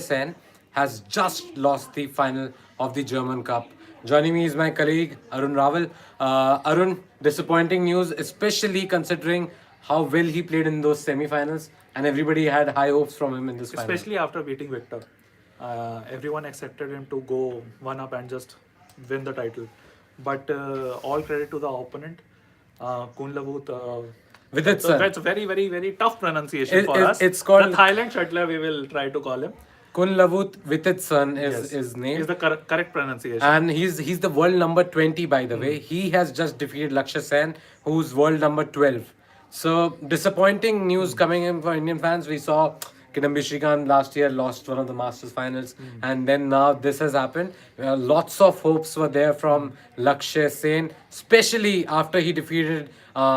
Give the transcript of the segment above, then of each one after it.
Sen has just lost the final of the German Cup. Joining me is my colleague Arun Raval. Arun, disappointing news, especially considering how well he played in those semi-finals, and everybody had high hopes from him in this final. Especially after beating Victor. Everyone expected him to go one up and just win the title. But all credit to the opponent, Kunlavut. With it, So sir. that's very, very, very tough pronunciation for us. It's called the Thailand Shuttler, we will try to call him. Kunlavut with its son is Yes. his name. Is the correct pronunciation. And he's the world number 20, by the way. He has just defeated Lakshya Sen, who's world number 12. So disappointing news coming in for Indian fans. We saw Kidambi Shrikant last year lost one of the Masters finals, and then now this has happened. Lots of hopes were there from Lakshya Sen, especially after he defeated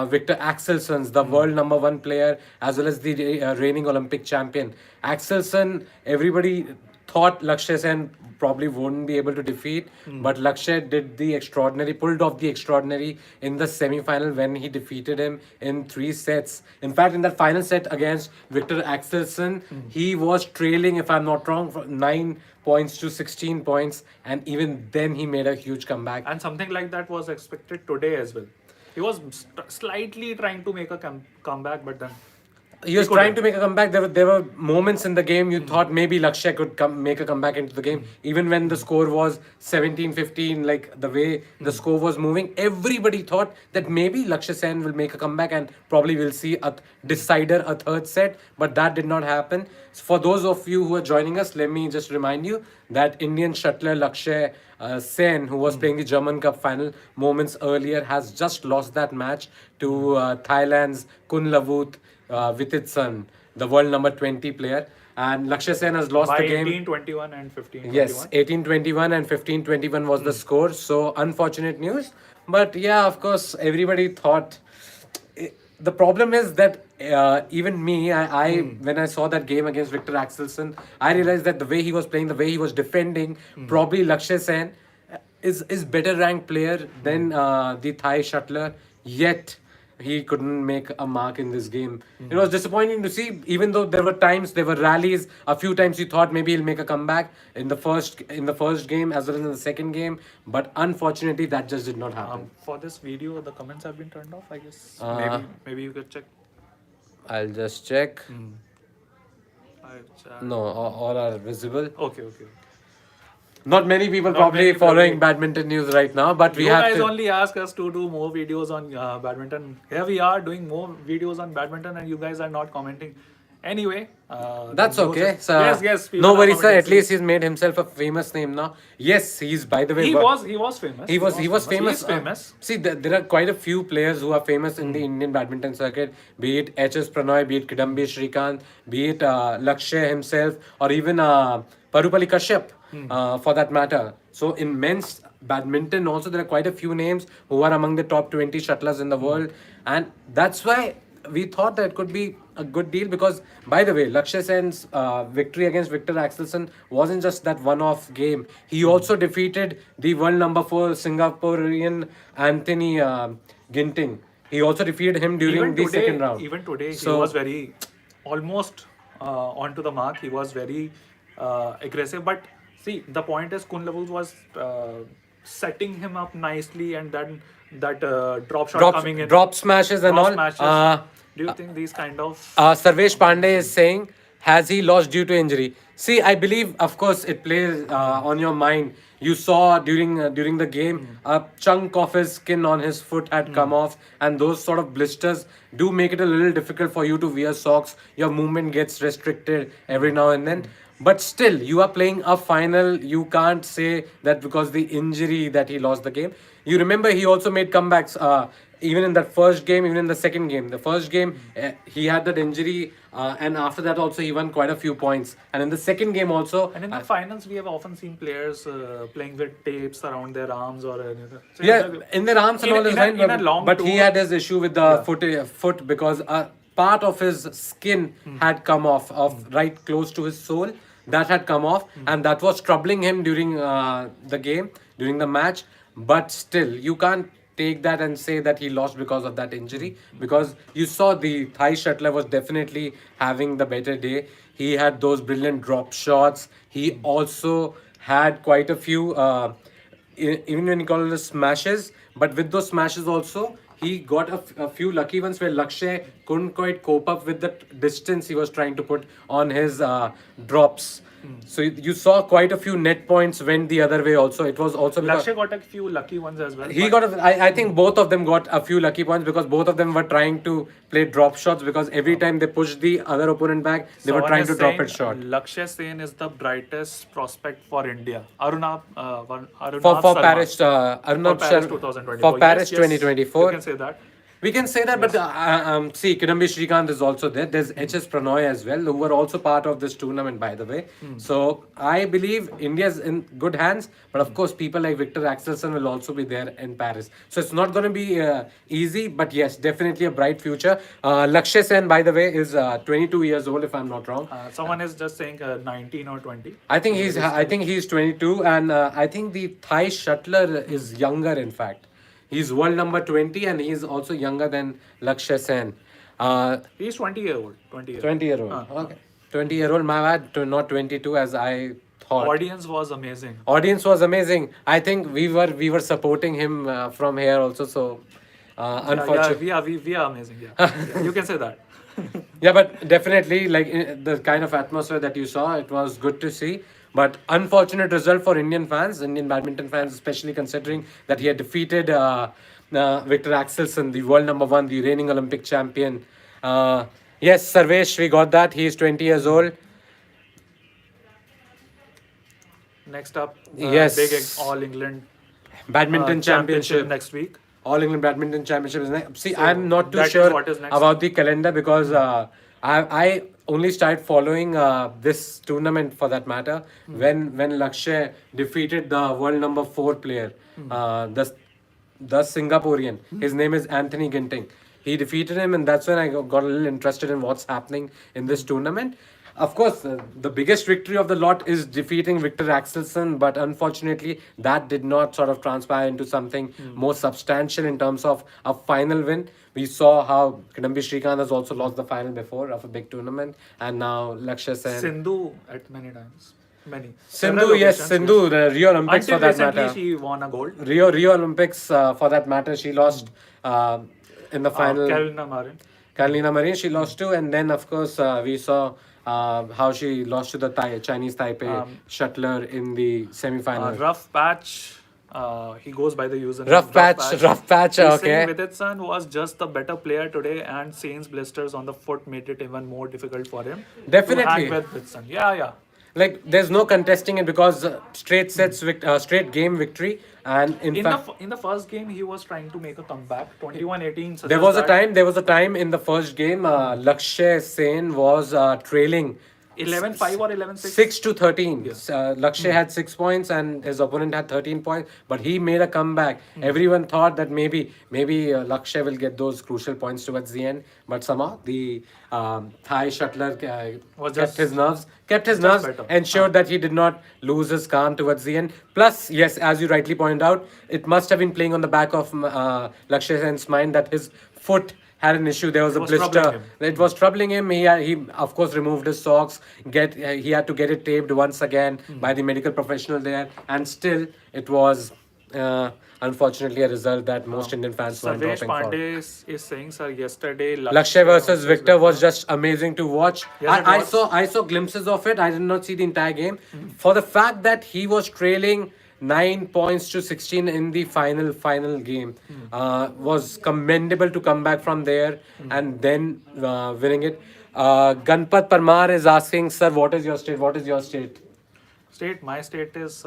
Victor Axelsson, the world number one player, as well as the reigning Olympic champion. Axelsson, everybody thought Lakshya Sen probably wouldn't be able to defeat, but Lakshya did the extraordinary, pulled off the extraordinary in the semi-final when he defeated him in 3 sets. In fact, in that final set against Victor Axelsson, he was trailing, if I'm not wrong, from 9 points to 16 points, and even then he made a huge comeback. And something like that was expected today as well. He was slightly trying to make a comeback, but then He was trying to make a comeback. There were moments in the game you thought maybe Lakshya could make a comeback into the game. Even when the score was 17-15, like the way the score was moving, everybody thought that maybe Lakshya Sen will make a comeback and probably we'll see a decider, a third set. But that did not happen. So for those of you who are joining us, let me just remind you that Indian shuttler Lakshya Sen, who was playing the German Cup final moments earlier, has just lost that match to Thailand's Kunlavut with its son, the world number 20 player. And Lakshya Sen has lost by the game. 18-21 and 15-21. Yes, 18-21 and 15-21 was the score. So unfortunate news. But yeah, of course, everybody thought. The problem is that even me, I when I saw that game against Victor Axelsson, I realized that the way he was playing, the way he was defending, probably Lakshya Sen is better ranked player than the Thai shuttler. Yet he couldn't make a mark in this game. It was disappointing to see, even though there were times, there were rallies. A few times you thought maybe he'll make a comeback in the first game as well as in the second game, but unfortunately that just did not happen. For this video, the comments have been turned off, I guess. Maybe you could check. I'll just check. I- No, all are visible. Okay. Not many people Not probably many people. following badminton news right now, but we You have guys to. only ask us to do more videos on badminton. Here we are doing more videos on badminton, and you guys are not commenting. Anyway, That's the news okay. is- So yes. people no are worries, sir. At commenting. least he's made himself a famous name now. Yes, he's by the way. He was famous. He was famous. He is famous. See, there are quite a few players who are famous in the Indian badminton circuit. Be it H.S. Pranoy, be it Kidambi Shrikant, be it Lakshya himself, or even Parupali Kashyap, for that matter. So in men's badminton also there are quite a few names who are among the top 20 shuttlers in the world, and that's why we thought that it could be a good deal. Because by the way, Lakshya Sen's victory against Victor Axelsson wasn't just that one-off game. He also defeated the world number 4 Singaporean Anthony Ginting. He also defeated him during the second round. Even today, So- he was very almost onto the mark. He was very aggressive. But see, the point is, Kunlavut was setting him up nicely, and then that drop shot coming in, drop smashes and drop all. smashes. Do you think these kind of Sarvesh Pandey is saying, has he lost due to injury? See, I believe, of course, it plays on your mind. You saw during the game, a chunk of his skin on his foot had come off, and those sort of blisters do make it a little difficult for you to wear socks. Your movement gets restricted every now and then. But still, you are playing a final. You can't say that because the injury that he lost the game. You remember he also made comebacks. Even in that first game, even in the second game. The first game, he had that injury, and after that also he won quite a few points. And in the second game also, and in the finals, we have often seen players playing with tapes around their arms or anything. So yeah, in their arms and all is fine. in a long But he tour- had his issue with the foot because part of his skin had come off, right close to his sole. That had come off, and that was troubling him during the game, during the match. But still, you can't take that and say that he lost because of that injury, because you saw the Thai shuttler was definitely having the better day. He had those brilliant drop shots. He also had quite a few, even when you call it smashes, but with those smashes also, he got a few lucky ones where Lakshay couldn't quite cope up with the distance he was trying to put on his drops. So you saw quite a few net points went the other way also. It was also because Lakshya got a few lucky ones as well. he but- got I think both of them got a few lucky points because both of them were trying to play drop shots because every time they pushed the other opponent back, they were Someone trying is to drop saying it short. Lakshya Sen is the brightest prospect for India. Arunab For Sarma. Paris, Arnab For Paris Sharma- 2024. for Paris Yes, 2024. You can say that. We can say that, but see, Kidambi Srikanth is also there. There's HS Pranoy as well, who were also part of this tournament, by the way. So I believe India's in good hands, but of course, people like Victor Axelsen will also be there in Paris. So it's not going to be easy, but yes, definitely a bright future. Lakshya Sen, by the way, is 22 years old, if I'm not wrong. Someone is just saying 19 or 20. I think he's 22, and I think the Thai Shuttler is younger. In fact, he's world number 20, and he's also younger than Lakshya Sen. He's 20-year-old. 20-year. 20-year-old. Okay, 20-year-old. My bad, not 22 as I thought. Audience was amazing. Audience was amazing. I think we were supporting him from here also. So unfortunately. Yeah, we are amazing. Yeah. Yeah, you can say that. Yeah, but definitely, like the kind of atmosphere that you saw, it was good to see. But unfortunate result for Indian fans, Indian badminton fans, especially considering that he had defeated Victor Axelsen, the world number one, the reigning Olympic champion. Yes, Sarvesh, we got that. He is 20 years old. Next up, Yes. big All England Badminton championship. next week. All England Badminton Championship is next. See, So I'm not too that is sure what is next. about the calendar because I only started following this tournament for that matter when Lakshya defeated the world number 4 player, the Singaporean. His name is Anthony Ginting. He defeated him, and that's when I got a little interested in what's happening in this tournament. Of course, the biggest victory of the lot is defeating Victor Axelsen, but unfortunately, that did not sort of transpire into something more substantial in terms of a final win. We saw how Kidambi Srikanth has also lost the final before of a big tournament, and now Lakshya Sen. Sindhu at many times. Many. Sindhu, Several yes, occasions, Sindhu, the Rio Olympics Until for that recently, matter. she won a gold. Rio Olympics for that matter, she lost in the final. Carolina Marin. Carolina Marin, she lost to, and then of course we saw how she lost to the Chinese Taipei Shuttler in the semi-final. Rough patch. He goes by the username. Rough patch. He's Okay. saying Viditsan was just the better player today, and Sain's blisters on the foot made it even more difficult for him. Definitely. To hang with Viditsan. Yeah. Like there's no contesting it because straight straight game victory, and in fact. In the first game, he was trying to make a comeback. 21-18. There was a time in the first game, Lakshya Sen was trailing 11-5 or 11-6. 6 to 13. Lakshya had 6 points and his opponent had 13 points, but he made a comeback. Everyone thought that maybe Lakshya will get those crucial points towards the end, but somehow the Thai Shuttler kept his nerves, better. ensured that he did not lose his calm towards the end. Plus, yes, as you rightly point out, it must have been playing on the back of Lakshya Sen's mind that his foot had an issue. There was a blister. It was troubling him. He of course removed his socks. He had to get it taped once again by the medical professional there, and still it was unfortunately a result that most Indian fans were Sarvesh dropping for. Pandey is saying, sir, yesterday Lakshya versus Victor was just amazing to watch. Yes, it was. I saw glimpses of it. I did not see the entire game. For the fact that he was trailing 9 points to 16 in the final game was commendable to come back from there and then winning it. Ganpat Parmar is asking, sir, what is your state? My state is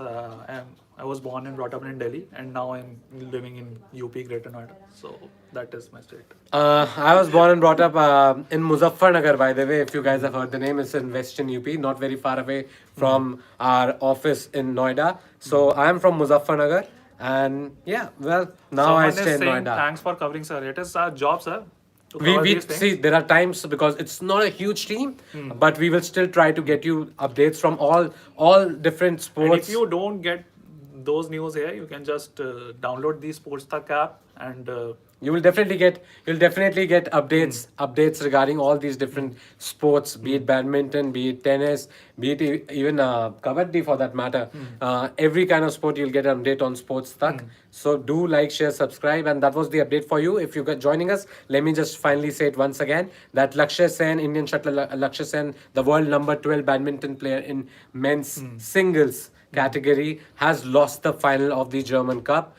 I was born and brought up in Delhi, and now I'm living in UP, Greater Noida. So that is my state. I was born and brought up in Muzaffarnagar, by the way. If you guys have heard the name, it's in Western UP, not very far away from our office in Noida. So I am from Muzaffarnagar, and yeah, well, now I Someone stay is in saying, Noida. thanks for covering, sir. It is our job, sir. To We cover these things. see there are times because it's not a huge team, but we will still try to get you updates from all different And sports. if you don't get those news here, you can just download the SportsTak app and you'll definitely get updates regarding all these different sports, be it badminton, be it tennis, be it even kabaddi for that matter. Every kind of sport you'll get an update on Sports Tuck. So do like, share, subscribe, and that was the update for you. If you got joining us, let me just finally say it once again that Lakshya Sen, Indian shuttler Lakshya Sen, the world number 12 badminton player in men's singles category, has lost the final of the German Cup.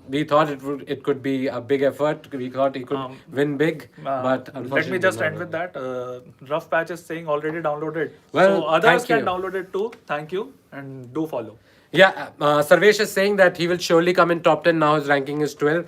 We thought it could be a big effort. We thought he could win big, but Let unfortunately, me just not end with win. that. Rough Patch is saying already downloaded. Well, So others thank can you. download it too. Thank you and do follow. Yeah, Sarvesh is saying that he will surely come in top 10. Now his ranking is 12.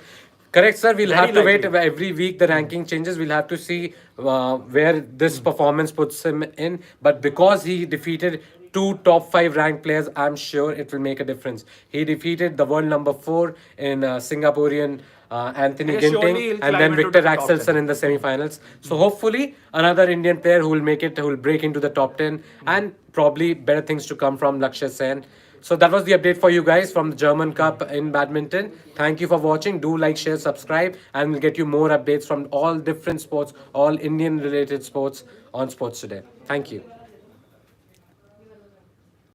Correct, sir. We'll Very have to wait. likely. Every week the ranking changes. We'll have to see where this performance puts him in. But because he defeated two top 5 ranked players, I'm sure it will make a difference. He defeated the world number 4 in Singaporean Anthony Yes, surely Ginting, he'll and climb then into Victor the top 10. Axelsen in the semi-finals. So hopefully another Indian player who will make it, who will break into the top 10, and probably better things to come from Lakshya Sen. So that was the update for you guys from the German Cup in badminton. Thank you for watching. Do like, share, subscribe, and we'll get you more updates from all different sports, all Indian related sports on Sports Today. Thank you.